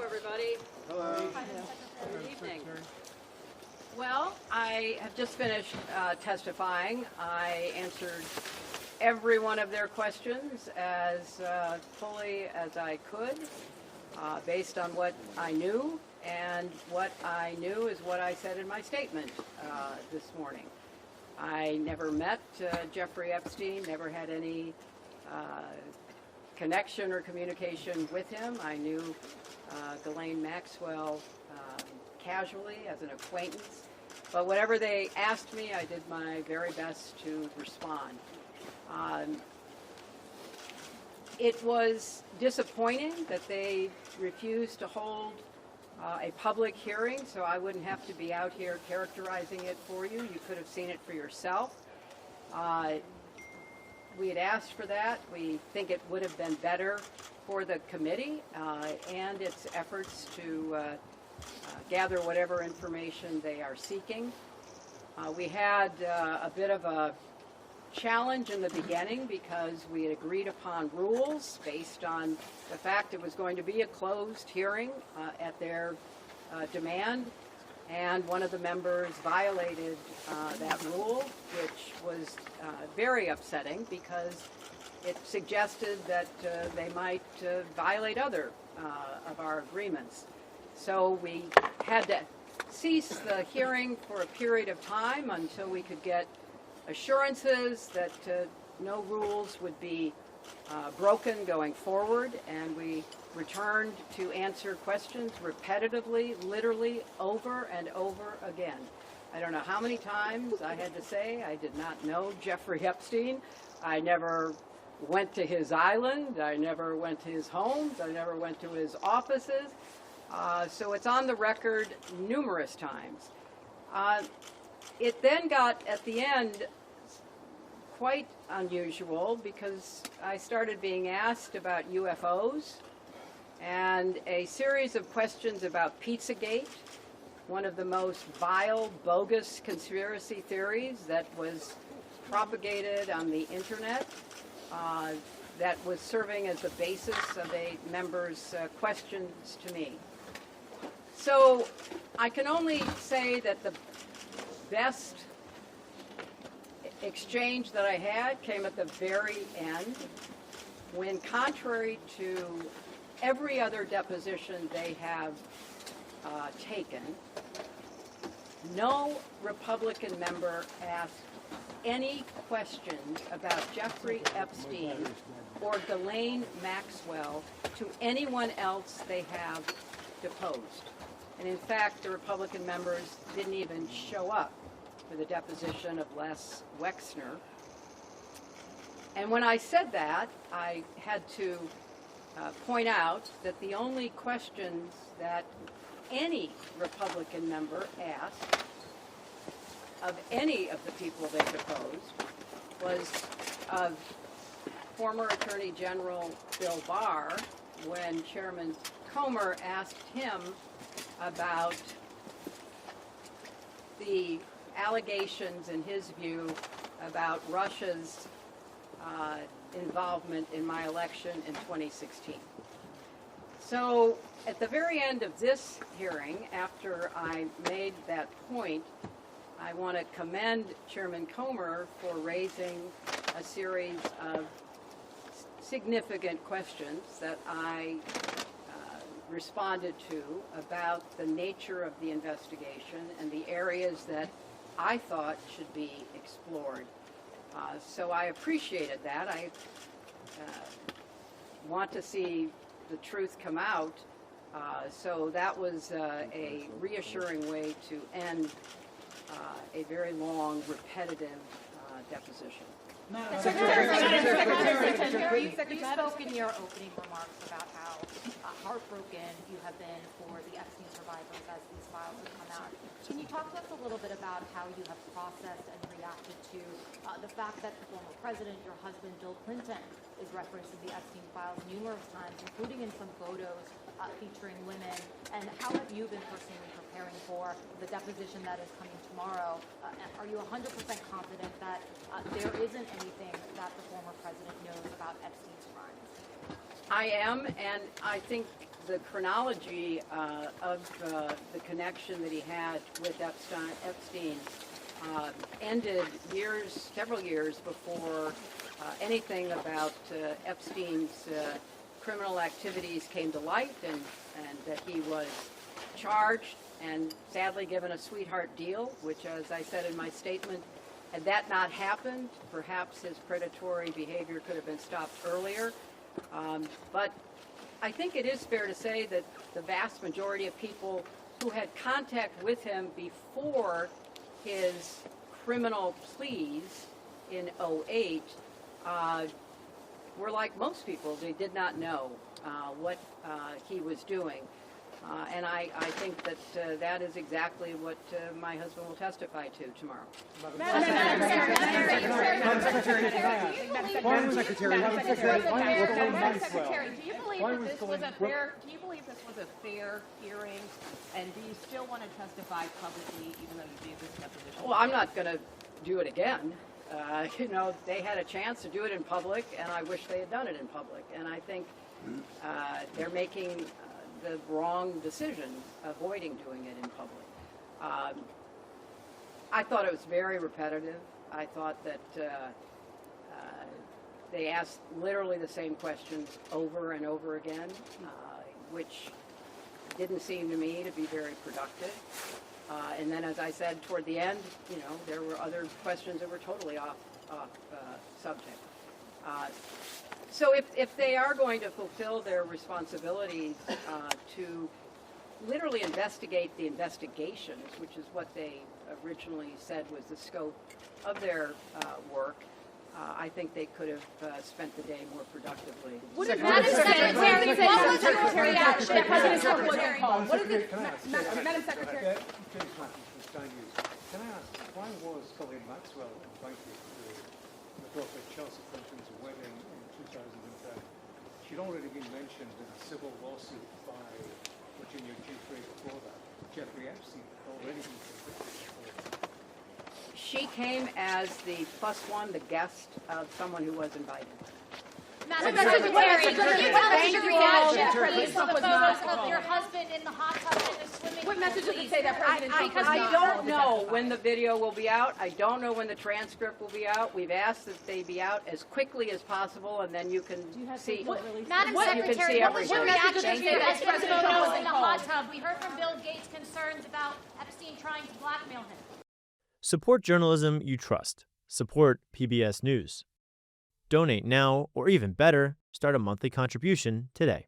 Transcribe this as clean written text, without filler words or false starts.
everybody. Hello. Good evening. Well, I have just finished testifying. I answered every one of their questions as fully as I could, based on what I knew, and what I knew is what I said in my statement this morning. I never met Jeffrey Epstein, never had any connection or communication with him. I knew Ghislaine Maxwell casually as an acquaintance. But whatever they asked me, I did my very best to respond. It was disappointing that they refused to hold a public hearing, so I wouldn't have to be out here characterizing it for you. You could have seen it for yourself. We had asked for that. We think it would have been better for the committee and its efforts to gather whatever information they are seeking. We had a bit of a challenge in the beginning because we had agreed upon rules based on the fact it was going to be a closed hearing at their demand, and one of the members violated that rule, which was very upsetting because it suggested that they might violate other of our agreements. So we had to cease the hearing for a period of time until we could get assurances that no rules would be broken going forward, and we returned to answer questions repetitively, literally over and over again. I don't know how many times I had to say I did not know Jeffrey Epstein. I never went to his island. I never went to his homes. I never went to his offices. So it's on the record numerous times. It then got, at the end, quite unusual because I started being asked about UFOs and a series of questions about Pizzagate, one of the most vile, bogus conspiracy theories that was propagated on the internet, that was serving as the basis of a member's questions to me. So I can only say that the best exchange that I had came at the very end, when, contrary to every other deposition they have taken, no Republican member asked any questions about Jeffrey Epstein or Ghislaine Maxwell to anyone else they have deposed. And in fact, the Republican members didn't even show up for the deposition of Les Wexner. And when I said that, I had to point out that the only questions that any Republican member asked of any of the people they deposed was of former Attorney General Bill Barr, when Chairman Comer asked him about the allegations, in his view, about Russia's involvement in my election in 2016. So at the very end of this hearing, after I made that point, I want to commend Chairman Comer for raising a series of significant questions that I responded to about the nature of the investigation and the areas that I thought should be explored. So I appreciated that. I want to see the truth come out. So that was a reassuring way to end a very long, repetitive deposition. Secretary, you spoke in your opening remarks about how heartbroken you have been for the Epstein survivors as these files have come out. Can you talk to us a little bit about how you have processed and reacted to the fact that the former president, your husband, Bill Clinton, is referenced in the Epstein files numerous times, including in some photos featuring women? And how have you been personally preparing for the deposition that is coming tomorrow? Are you 100% confident that there isn't anything that the former president knows about Epstein's crimes? I am, and I think the chronology of the connection that he had with Epstein ended several years before anything about Epstein's criminal activities came to light, and that he was charged and sadly given a sweetheart deal, which, as I said in my statement, had that not happened, perhaps his predatory behavior could have been stopped earlier. But I think it is fair to say that the vast majority of people who had contact with him before his criminal pleas in '08 were like most people. They did not know what he was doing. And I think that that is exactly what my husband will testify to tomorrow. Madam Secretary, do you believe this was a fair hearing, and do you still want to testify publicly, even though you gave this deposition? Well, I'm not going to do it again. They had a chance to do it in public, and I wish they had done it in public. And I think they're making the wrong decision, avoiding doing it in public. I thought it was very repetitive. I thought that they asked literally the same questions over and over again, which didn't seem to me to be very productive. And then, as I said, toward the end, there were other questions that were totally off subject. So if they are going to fulfill their responsibilities to literally investigate the investigations, which is what they originally said was the scope of their work, I think they could have spent the day more productively. Madam Secretary, what was your reaction to President Trump's call? Madam Secretary. Can I ask, why was Colleen Maxwell invited to the Prophet Chelsea Clinton's wedding in 2010? She'd already been mentioned in a civil lawsuit by Virginia Giuffre before that. Jeffrey Epstein had already been convicted before. She came as the +1, the guest of someone who was invited. Madam Secretary, can you tell us your reaction, please, to the photos of your husband in the hot tub in the swimming pool? What message does it say that President Trump was I not don't called to know testify? when the video will be out. I don't know when the transcript will be out. We've asked that they be out as quickly as possible, and then you can see. Madam You can see Secretary, what was your everything. reaction to Thank you. the President Trump photos was in the called. hot tub? We heard from Bill Gates concerns about Epstein trying to blackmail him. Support journalism you trust. Support PBS News. Donate now, or even better, start a monthly contribution today.